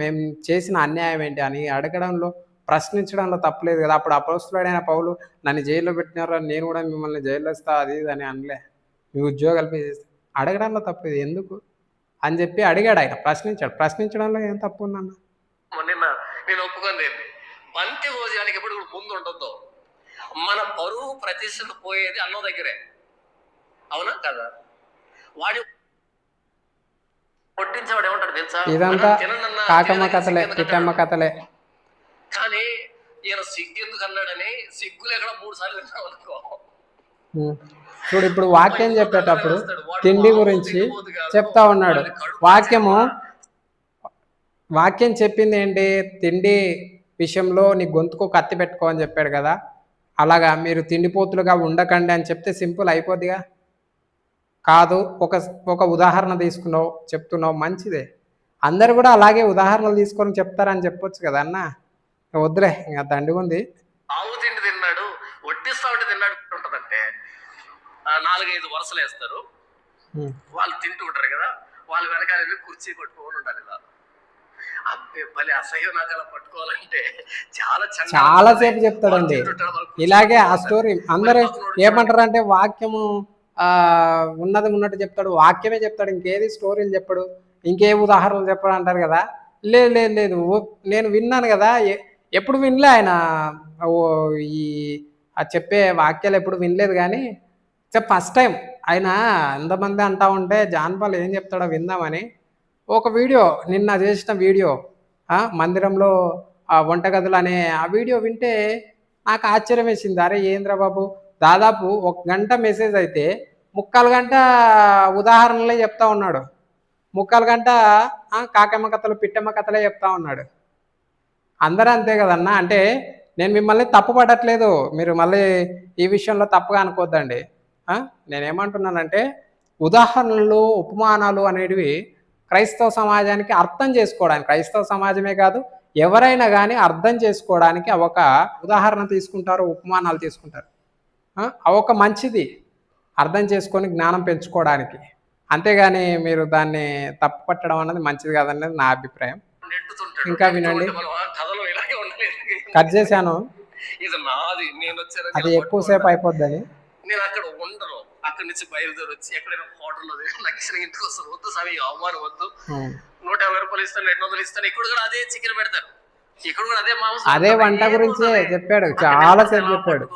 Speaker 1: మేము చేసిన అన్యాయం ఏంటి అని అడగడంలో, ప్రశ్నించడంలో తప్పులేదు కదా! అప్పుడు అపోస్తలుడైన పౌలు నన్ను జైల్లో పెట్టినారు, నేను కూడా మిమ్మల్ని జైల్లో ఇస్తా అది ఇది అని అనలే. మీ ఉద్యోగాలు తీసేస్తా. అడగడంలో తప్పులేదు ఎందుకు అని చెప్పి అడిగాడు ఆయన. ప్రశ్నించాడు. ప్రశ్నించడంలో ఏం తప్పు ఉందన్న?
Speaker 2: నిన్న నేను ఒప్పుకుంది పంక్తి భోజనానికి ఎప్పుడు ముందు ఉండొద్దు. మన పరువు ప్రతిష్టలు పోయేది అన్నం దగ్గరే, అవునా కదా? వాడి కొట్టించేవాడు ఏమంటాడు తెలుసా?
Speaker 1: ఇదంతా కాకమ్మ కథలే, పిట్టమ్మ కథలే.
Speaker 2: కానీ ఈయన సిగ్గు ఎందుకు అన్నాడని సిగ్గు లేకుండా 3 సార్లు విన్నాం అనుకో.
Speaker 1: చూడు ఇప్పుడు వాక్యం చెప్పేటప్పుడు తిండి గురించి చెప్తా ఉన్నాడు. వాక్యం చెప్పింది ఏంటి? తిండి విషయంలో నీ గొంతుకు కత్తి పెట్టుకో అని చెప్పాడు కదా. అలాగా మీరు తిండిపోతులుగా ఉండకండి అని చెప్తే సింపుల్ అయిపోద్దిగా. కాదు, ఒక ఉదాహరణ తీసుకున్నావు, చెప్తున్నావు, మంచిదే. అందరు కూడా అలాగే ఉదాహరణలు తీసుకొని చెప్తారని చెప్పొచ్చు కదా అన్న. వద్దులే, ఇంకా దండిగా ఉంది.
Speaker 2: ఆవు తిండి తిన్నాడు, వడ్డిస్తా ఉంటే తిన్నాడు ఉంటదంటే 4-5 వరుసలు వేస్తారు. వాళ్ళు తింటూ ఉంటారు కదా, వాళ్ళు వెనకాల కుర్చీ కొట్టుకోని ఉండాలి ఇలా. అబ్బే భలే అసహ్యం. నాకు అలా పట్టుకోవాలంటే
Speaker 1: చాలాసేపు చెప్తాడండి ఇలాగే ఆ స్టోరీ. అందరూ ఏమంటారు అంటే వాక్యము ఉన్నది ఉన్నట్టు చెప్తాడు, వాక్యమే చెప్తాడు, ఇంకేది స్టోరీలు చెప్పడు, ఇంకే ఉదాహరణలు చెప్పడు అంటారు కదా. లేదు లేదు లేదు, నేను విన్నాను కదా, ఎప్పుడు వినలే ఆయన ఈ చెప్పే వాక్యాలు ఎప్పుడు వినలేదు. కానీ ఫస్ట్ టైం ఆయన ఎంతమంది అంటా ఉంటే జాన్పాల్ ఏం చెప్తాడో విందామని ఒక వీడియో, నిన్న చేసిన వీడియో మందిరంలో వంటగదులు అనే ఆ వీడియో వింటే నాకు ఆశ్చర్యం వేసింది. అరే ఏంద్రా బాబు, దాదాపు 1 గంట మెసేజ్ అయితే 3/4 గంట ఉదాహరణలే చెప్తా ఉన్నాడు. 3/4 గంట కాకమ్మ కథలు, పిట్టమ్మ కథలే చెప్తా ఉన్నాడు. అందరూ అంతే కదన్నా. అంటే నేను మిమ్మల్ని తప్పు పడట్లేదు, మీరు మళ్ళీ ఈ విషయంలో తప్పుగా అనుకోద్దండి. నేనేమంటున్నానంటే ఉదాహరణలు, ఉపమానాలు అనేటివి క్రైస్తవ సమాజానికి అర్థం చేసుకోవడానికి, క్రైస్తవ సమాజమే కాదు ఎవరైనా కానీ అర్థం చేసుకోవడానికి ఒక ఉదాహరణ తీసుకుంటారు, ఉపమానాలు తీసుకుంటారు. ఒక మంచిది అర్థం చేసుకొని జ్ఞానం పెంచుకోవడానికి. అంతేగాని మీరు దాన్ని తప్పు పట్టడం అన్నది మంచిది కాదనేది నా అభిప్రాయం. ఇంకా వినండి. కట్ చేశాను, అది ఎక్కువసేపు అయిపోద్దని.
Speaker 2: నేను అక్కడ ఉండను, అక్కడి నుంచి బయలుదేరి వచ్చి ఎక్కడైనా హోటల్లో లక్షణ ఇంటికి వస్తాను. వద్దు స్వామి, అవమానం వద్దు, 150 రూపాయలు ఇస్తాను, 200 ఇస్తాను. ఇక్కడ కూడా అదే చికెన్ పెడతారు, ఇక్కడ కూడా అదే మాంసం,
Speaker 1: అదే వంట గురించే చెప్పాడు, చాలా సేపు చెప్పాడు.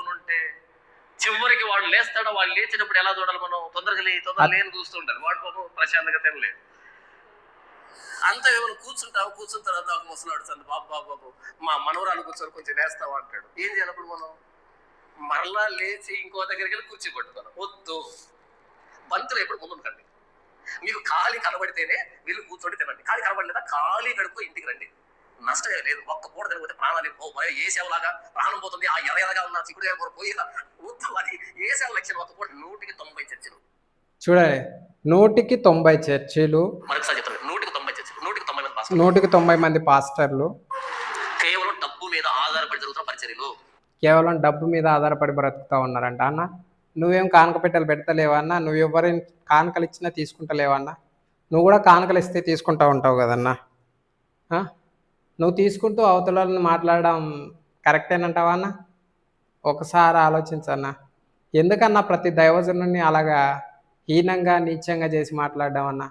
Speaker 2: చివరికి వాడు లేస్తాడు, వాడు లేచినప్పుడు ఎలా చూడాలి మనం? తొందరగా లేని చూస్తుంటారు. వాడు పాపం ప్రశాంతంగా తినలేదు. అంత ఏమైనా కూర్చున్న తర్వాత ఒక ముసలాడు బాబు మా మనవరాలు కూర్చొని కొంచెం లేస్తావా అంటాడు. ఏం చేయాలప్పుడు మనం? మరలా లేచి ఇంకో దగ్గరికి వెళ్ళి కుర్చీ పట్టుకోవాలి. వద్దు, బంతులు ఎప్పుడు ముందుకండి. మీకు ఖాళీ కనబడితేనే వీళ్ళు కూర్చోండి తినండి. ఖాళీ కనబడలేదా ఖాళీ కడుపు ఇంటికి రండి, నష్టమే లేదు. ఒక్క పూట తినకపోతే ప్రాణాలు ఏ సేవలాగా ప్రాణం పోతుంది. ఆ ఎరగా ఉన్న చిక్కుడు పోయేలా వద్దు. అది ఏ సేవ లక్ష్యం? ఒక్క పూట 190 చర్చలు.
Speaker 1: చూడండి, 190 చర్చిలు,
Speaker 2: మరొకసారి చెప్తాను, 190 చర్చలు,
Speaker 1: 190 మంది పాస్టర్లు,
Speaker 2: కేవలం డబ్బు మీద ఆధారపడి జరుగుతున్న పరిచర్యలు,
Speaker 1: కేవలం డబ్బు మీద ఆధారపడి బ్రతుకుతా ఉన్నారంట. అన్న నువ్వేం కానుక పెట్టెలు పెడతలేవా అన్న? నువ్వు ఎవరైనా కానుకలు ఇచ్చినా తీసుకుంటలేవా అన్న? నువ్వు కూడా కానుకలు ఇస్తే తీసుకుంటూ ఉంటావు కదన్నా. నువ్వు తీసుకుంటూ అవతలని మాట్లాడడం కరెక్టేనంటావా అన్న? ఒకసారి ఆలోచించన్నా. ఎందుకన్నా ప్రతి దైవజనుని అలాగా హీనంగా, నీచంగా చేసి మాట్లాడడం అన్నా?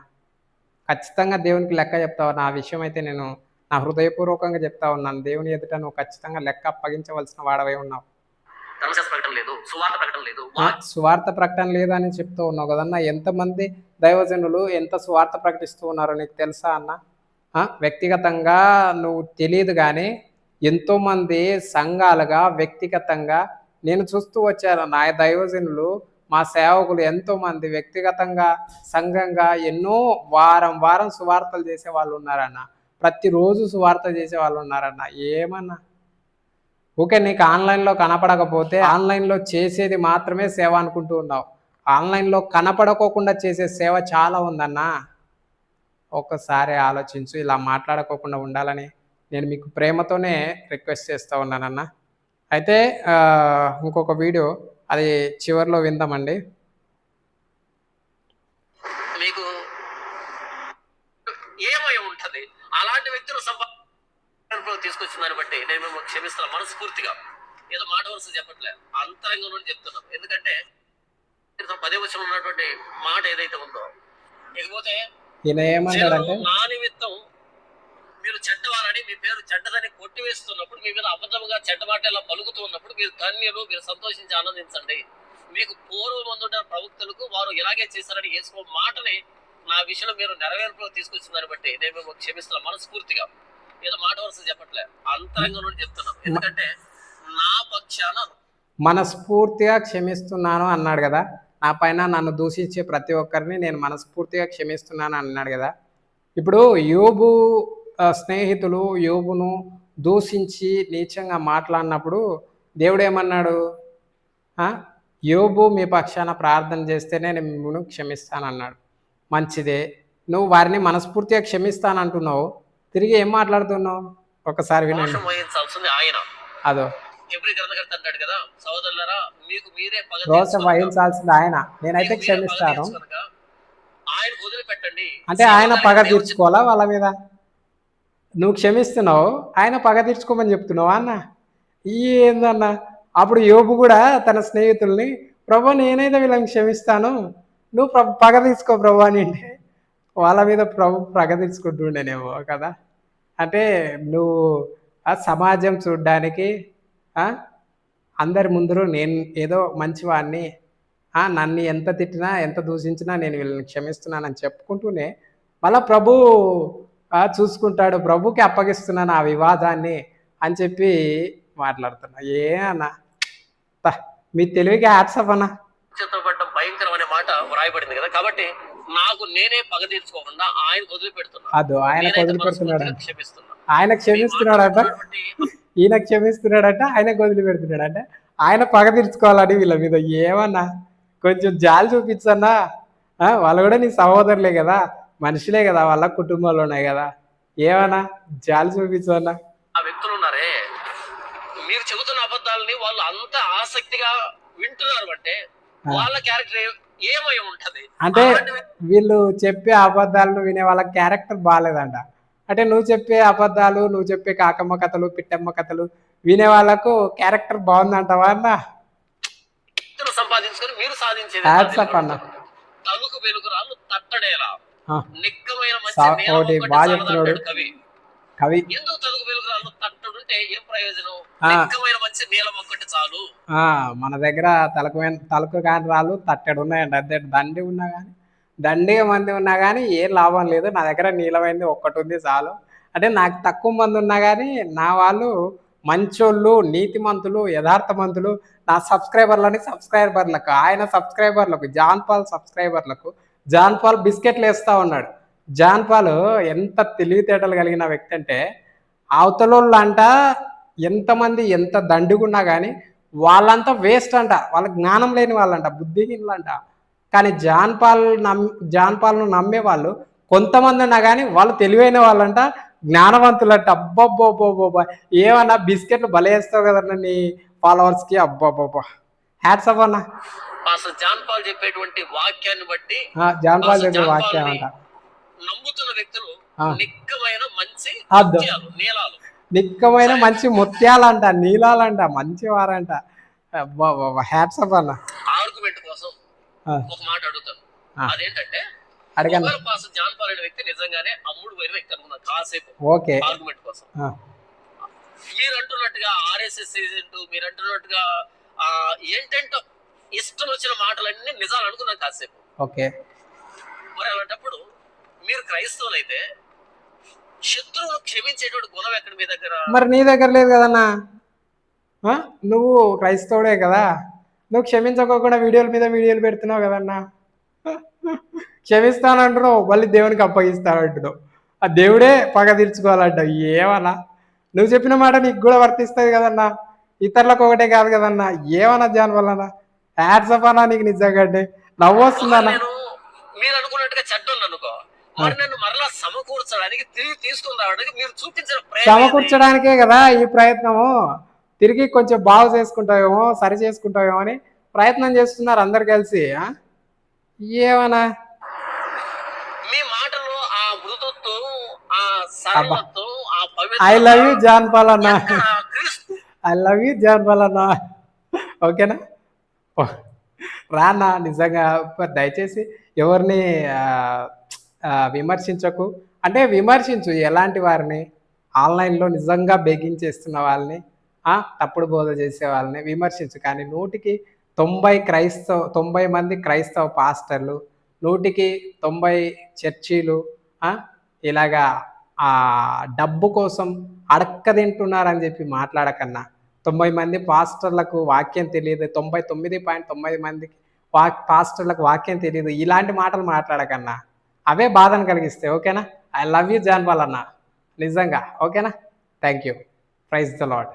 Speaker 1: ఖచ్చితంగా దేవునికి లెక్క చెప్తావన్నా. ఆ విషయం అయితే నేను నా హృదయపూర్వకంగా చెప్తా ఉన్నాను. దేవుని ఎదుట నువ్వు ఖచ్చితంగా లెక్క అప్పగించవలసిన వాడవై ఉన్నావు. సువార్త ప్రకటన లేదు అని చెప్తూ ఉన్నావు కదన్నా. ఎంతమంది దైవజనులు ఎంత సువార్త ప్రకటిస్తూ ఉన్నారో నీకు తెలుసా అన్న? వ్యక్తిగతంగా నువ్వు తెలియదు కానీ ఎంతోమంది సంఘాలుగా వ్యక్తిగతంగా నేను చూస్తూ వచ్చాను. నా దైవజనులు మా సేవకులు ఎంతోమంది వ్యక్తిగతంగా సంఘంగా ఎన్నో వారం వారం సువార్తలు చేసే వాళ్ళు ఉన్నారన్న. ప్రతిరోజు సువార్త చేసే వాళ్ళు ఉన్నారన్న. ఏమన్నా ఓకే, నీకు ఆన్లైన్లో కనపడకపోతే ఆన్లైన్లో చేసేది మాత్రమే సేవ అనుకుంటూ ఉన్నావు. ఆన్లైన్లో కనపడకోకుండా చేసే సేవ చాలా ఉందన్నా. ఒక్కసారి ఆలోచించు. ఇలా మాట్లాడుకోకుండా ఉండాలని నేను మీకు ప్రేమతోనే రిక్వెస్ట్ చేస్తూ ఉన్నానన్న. అయితే ఇంకొక వీడియో అది చివరిలో విందామండి.
Speaker 2: మీకు ఏమై ఉంటది అలాంటి వ్యక్తులు తీసుకొచ్చిన దాన్ని బట్టి నేను మిమ్మల్ని క్షమిస్తాను మనస్ఫూర్తిగా. ఏదో మాట వరుస చెప్పట్లే, అంతరంగం నుండి చెప్తున్నాను. ఎందుకంటే 10వ వచనంలో ఉన్నటువంటి మాట ఏదైతే ఉందో, ఇకపోతే
Speaker 1: ఈయన ఏమంటాడంటే,
Speaker 2: నా నిమిత్తం మీరు చెడ్డవారని మీ పేరు చెడ్డదని కొట్టివేస్తున్నప్పుడు, మీ మీద అబద్ధముగా చెడ్డ మాటలా పలుకుతూ ఉన్నప్పుడు మీరు ధన్యులు, మీరు సంతోషించి ఆనందించండి. మీకు పూర్వమందున్న ప్రవక్తలకు వారు ఇలాగే చేశారని యేసు మాటని నా విషయంలో మీరు నెరవేర్పులో తీసుకొచ్చిన దాన్ని బట్టి నేను మిమ్మల్ని క్షమిస్తాను మనస్ఫూర్తిగా. ఏదో మాట వరుస చెప్పట్లే, అంతరంగం నుండి చెప్తున్నాను. ఎందుకంటే నా పక్షాన
Speaker 1: మనస్ఫూర్తిగా క్షమిస్తున్నాను అన్నాడు కదా. నా పైన నన్ను దూషించే ప్రతి ఒక్కరిని నేను మనస్ఫూర్తిగా క్షమిస్తున్నాను అన్నాడు కదా. ఇప్పుడు యోబు స్నేహితులు యోబును దూషించి నీచంగా మాట్లాడినప్పుడు దేవుడు ఏమన్నాడు? యోబు మీ పక్షాన ప్రార్థన చేస్తేనే నేను మిమ్మల్ని క్షమిస్తానన్నాడు. మంచిదే, నువ్వు వారిని మనస్ఫూర్తిగా క్షమిస్తానంటున్నావు, తిరిగి ఏం మాట్లాడుతున్నావు ఒకసారి వినండి.
Speaker 2: ఆయన
Speaker 1: అదో
Speaker 2: అంటాడు కదా, సోదరులారా మీకు మీరే
Speaker 1: రోషం వహించాల్సింది ఆయన, నేనైతే క్షమిస్తాను.
Speaker 2: ఆయన వదిలిపెట్టండి
Speaker 1: అంటే ఆయన పగ తీర్చుకోవాలా వాళ్ళ మీద? నువ్వు క్షమిస్తున్నావు, ఆయన పగ తీర్చుకోమని చెప్తున్నావా అన్న? ఏందన్నా? అప్పుడు యోబు కూడా తన స్నేహితుల్ని, ప్రభు నేనైతే వీళ్ళని క్షమిస్తాను, నువ్వు పగ తీర్చుకో ప్రభు అని అంటే వాళ్ళ మీద ప్రభు పగ తీర్చుకుంటుండేనేమో కదా. అంటే నువ్వు ఆ సమాజం చూడ్డానికి అందరి ముందరు నేను ఏదో మంచివాడిని, నన్ను ఎంత తిట్టినా ఎంత దూషించినా నేను వీళ్ళని క్షమిస్తున్నానని చెప్పుకుంటూనే మళ్ళా ప్రభు చూసుకుంటాడు, ప్రభుకి అప్పగిస్తున్నాను ఆ వివాదాన్ని అని చెప్పి మాట్లాడుతున్నా. ఏ అన్నా మీ తెలివికి హ్యాట్సాప్ అన్నా.
Speaker 2: చిత్రపడ్డం భయంకరం అనే మాట వ్రాయబడింది కదా, కాబట్టి నాకు నేనే పగ తీర్చుకోకుండా ఆయన వదిలిపెడుతున్నా.
Speaker 1: అదో ఆయన వదిలిపెడుతున్నాడు,
Speaker 2: క్షమిస్తున్నా,
Speaker 1: ఆయన క్షమిస్తున్నాడట, ఈయన క్షమిస్తున్నాడట, ఆయనకు వదిలిపెడుతున్నాడట. ఆయన పగ తీర్చుకోవాలని వీళ్ళ మీద. ఏమన్నా కొంచెం జాలి చూపించన్నా. వాళ్ళు కూడా నీ సహోదరులే కదా, మనుషులే కదా, వాళ్ళ కుటుంబాలు ఉన్నాయి కదా, ఏమన్నా జాలి చూపించన్నా.
Speaker 2: ఆ వ్యక్తులు ఉన్నారే, మీరు చెబుతున్న అబద్ధాలని వాళ్ళు అంత ఆసక్తిగా వింటున్నారు అంటే వాళ్ళ క్యారెక్టర్ ఏమై ఉంటది
Speaker 1: అంటే వీళ్ళు చెప్పే అబద్ధాలను వినే వాళ్ళ క్యారెక్టర్ బాగాలేదంట. అంటే నువ్వు చెప్పే అబద్ధాలు, నువ్వు చెప్పే కాకమ్మ కథలు, పిట్టమ్మ కథలు వినే వాళ్ళకు క్యారెక్టర్ బాగుందంటావా అన్న?
Speaker 2: సంపాదించుకొని మీరు సాధించేది తలుకు వెలుగురాళ్ళు తట్టడేలా నిక్కమైన మంచి కవి
Speaker 1: కవి
Speaker 2: ఎందుకు తలుకు వెలుగురాళ్ళు తట్టడుంటే ఏం ప్రయోజనం? నిక్కమైన మంచి నీలం ఒక్కటి చాలు.
Speaker 1: మన దగ్గర తలకు కాని రాళ్ళు తట్టడు ఉన్నాయండి. అదే దండి ఉన్నా కానీ, దండిగా మంది ఉన్నా కానీ ఏం లాభం లేదు, నా దగ్గర నీలమైంది ఒక్కటి ఉంది చాలు. అంటే నాకు తక్కువ మంది ఉన్నా కానీ నా వాళ్ళు మంచోళ్ళు, నీతిమంతులు, యథార్థమంతులు, నా సబ్స్క్రైబర్లకు, ఆయన సబ్స్క్రైబర్లకు, జాన్ పాల్ సబ్స్క్రైబర్లకు జాన్ పాల్ బిస్కెట్లు వేస్తూ ఉన్నాడు. జాన్ పాల్ ఎంత తెలివితేటలు కలిగిన వ్యక్తి అంటే, అవతలోళ్ళు అంట ఎంతమంది ఎంత దండిగున్నా కానీ వాళ్ళంతా వేస్ట్ అంట, వాళ్ళ జ్ఞానం లేని వాళ్ళంట, బుద్ధిహీనులంట. కానీ జాన్ పాల్ను నమ్మే వాళ్ళు కొంతమంది ఉన్నా కానీ వాళ్ళు తెలివైన వాళ్ళంట, జ్ఞానవంతులంట. అబ్బబ్బోబ్బోబ్బా, ఏమన్నా బిస్కెట్లు బలేస్తావు కదన్నా నీ ఫాలోవర్స్కి. అబ్బబ్బోబ్బా, హ్యాట్సాప్ అన్న.
Speaker 2: జాన్ పాల్ చెప్పేటువంటి వాక్యాన్ని బట్టి,
Speaker 1: జాన్ పాల్ చెప్పే వాక్యం అంట,
Speaker 2: నమ్ముతున్న వ్యక్తులు నిక్కమైన మంచి నీలాలు,
Speaker 1: నిక్కమైన మంచి ముత్యాలంట, నీలాలంట, మంచి వారంట. హ్యాట్సాప్ అన్న.
Speaker 2: ఆర్గ్యుమెంట్ కోసం ఒక మాట అడుగుతాను, అదేంటంటే
Speaker 1: అడగండి.
Speaker 2: జాన్ పాల్ అనే వ్యక్తి నిజంగానే అమ్ముడు పోయిన వ్యక్తి అనుకున్నా కాసేపు.
Speaker 1: ఓకే,
Speaker 2: ఆర్గ్యుమెంట్ కోసం మీరు అంటున్నట్టుగా ఆర్ఎస్ఎస్ ఏజెంట్, మీరు అంటున్నట్టుగా ఏంటంటే ఇష్టం వచ్చిన మాటలన్నీ నిజాలు అనుకున్నాం కాసేపు.
Speaker 1: ఓకే,
Speaker 2: మరి అలాంటప్పుడు మీరు క్రైస్తవులు అయితే శత్రువును క్షమించేటువంటి గుణం ఎక్కడ మీ దగ్గర?
Speaker 1: మరి నీ దగ్గర లేదు కదన్నా, నువ్వు క్రైస్తవుడే కదా, నువ్వు క్షమించకోకుండా వీడియోల మీద వీడియోలు పెడుతున్నావు కదన్నా. క్షమిస్తానంటున్నావు, మళ్ళీ దేవునికి అప్పగిస్తానంటున్నావు. ఆ దేవుడే పగ తీర్చుకోవాలంటావు. ఏమన్నా నువ్వు చెప్పిన మాట నీకు కూడా వర్తిస్తుంది కదన్నా, ఇతరులకు ఒకటే కాదు కదన్నా. ఏమన్నా జాన్ వల్లనా హ్యాట్సప్ అన్నా నీకు నిజంగా అంటే నవ్వు వస్తుందన్నా.
Speaker 2: నేను మీరు అనుకున్నట్టుగా చెడ్డోళ్ళు అనుకో, మరి నన్ను మరలా సమకూర్చడానికి తిరిగి తీసుకుని రావడానికి మీరు చూపించిన ప్రయత్నం
Speaker 1: సమకూర్చడానికే కదా ఈ ప్రయత్నము. తిరిగి కొంచెం బాగు చేసుకుంటావేమో, సరి చేసుకుంటావేమో అని ప్రయత్నం చేస్తున్నారు అందరు కలిసి. ఏమన్నా
Speaker 2: మీ మాటలో ఆ మృదుత్వం, ఆ సరళత్వం, ఆ
Speaker 1: ఐ లవ్ యూ
Speaker 2: పవిత్రత
Speaker 1: జాన్ పాల్ అన్న,
Speaker 2: ఎక్కడ క్రీస్తు
Speaker 1: I love you John Paul అన్న. ఓకేనా? రానా నిజంగా దయచేసి ఎవరిని ఆ, విమర్శించకు. అంటే విమర్శించు ఎలాంటి వారిని, ఆన్లైన్లో నిజంగా బెగ్గింగ్ చేస్తున్న వాళ్ళని, తప్పుడు బోధ చేసే వాళ్ళని విమర్శించు. కానీ 90 మంది క్రైస్తవ పాస్టర్లు, 90 చర్చీలు ఆ, ఇలాగా ఆ డబ్బు కోసం అడక్కదింటున్నారని చెప్పి మాట్లాడకన్నా, 90 మంది పాస్టర్లకు వాక్యం తెలియదు, 99.9 మందికి పాస్టర్లకు వాక్యం తెలియదు, ఇలాంటి మాటలు మాట్లాడకన్నా. అవే బాధను కలిగిస్తాయి. ఓకేనా? I love you John Paul అన్న, నిజంగా. ఓకేనా? Thank you. Praise the lord.